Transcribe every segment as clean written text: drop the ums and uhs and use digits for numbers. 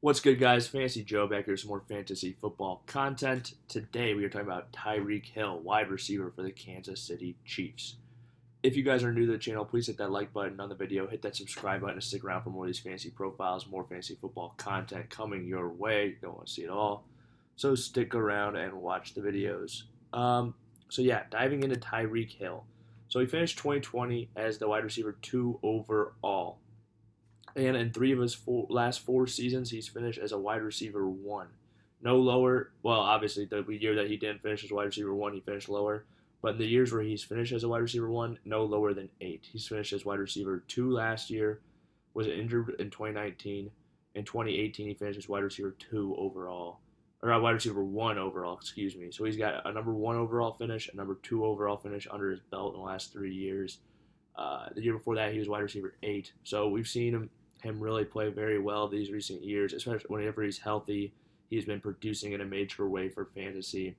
What's good, guys? Fantasy Joe back here with some more fantasy football content. Today we are talking about Tyreek Hill, wide receiver for the Kansas City Chiefs. If you guys are new to the channel, please hit that like button on the video, hit that subscribe button to stick around for more of these fantasy profiles, more fantasy football content coming your way. You don't want to see it all, so stick around and watch the videos. Diving into Tyreek Hill. So he finished 2020 as the wide receiver 2 overall. And in three of his last four seasons, he's finished as a wide receiver 1. No lower. Well, obviously, the year that he didn't finish as wide receiver 1, he finished lower. But in the years where he's finished as a wide receiver 1, no lower than 8. He's finished as wide receiver 2 last year, was injured in 2019. In 2018, he finished as wide receiver 2 overall. Or wide receiver 1 overall, excuse me. So he's got a number 1 overall finish, a number 2 overall finish under his belt in the last 3 years. The year before that, he was wide receiver 8. So we've seen him really play very well these recent years, especially whenever he's healthy. He's been producing in a major way for fantasy,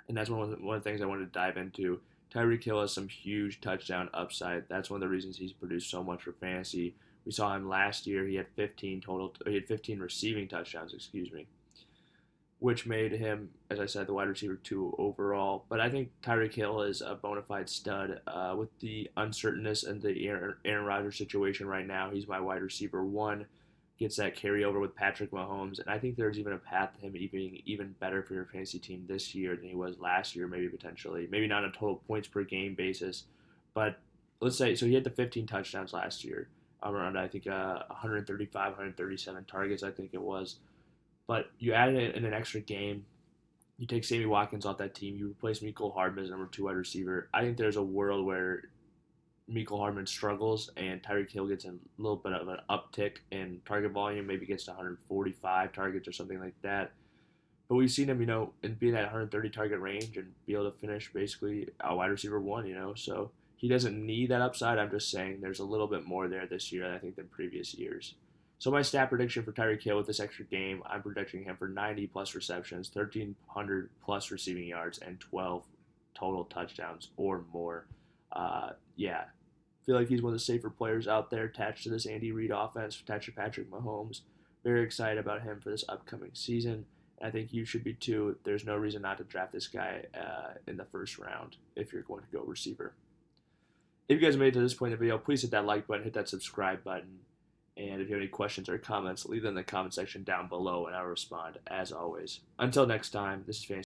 and that's one of the things I wanted to dive into. Tyreek Hill has some huge touchdown upside. That's one of the reasons he's produced so much for fantasy. We saw him last year. He had 15 receiving touchdowns, which made him, as I said, the wide receiver 2 overall. But I think Tyreek Hill is a bona fide stud. With the uncertainness and the Aaron Rodgers situation right now, he's my wide receiver 1. Gets that carryover with Patrick Mahomes. And I think there's even a path to him being even better for your fantasy team this year than he was last year, maybe potentially. Maybe not on a total points per game basis. But let's say, so he had the 15 touchdowns last year. Around, I think, 135, 137 targets, I think it was. But you add in an extra game, you take Sammy Watkins off that team, you replace Mecole Hardman as number 2 wide receiver. I think there's a world where Mecole Hardman struggles and Tyreek Hill gets a little bit of an uptick in target volume, maybe gets to 145 targets or something like that. But we've seen him, and be in that 130 target range and be able to finish basically a wide receiver 1, So he doesn't need that upside. I'm just saying there's a little bit more there this year, I think, than previous years. So my stat prediction for Tyreek Hill with this extra game, I'm projecting him for 90-plus receptions, 1,300-plus receiving yards, and 12 total touchdowns or more. I feel like he's one of the safer players out there attached to this Andy Reid offense, attached to Patrick Mahomes. Very excited about him for this upcoming season. I think you should be too. There's no reason not to draft this guy in the first round if you're going to go receiver. If you guys made it to this point in the video, please hit that like button, hit that subscribe button. And if you have any questions or comments, leave them in the comment section down below, and I'll respond as always. Until next time, this is Fantasy.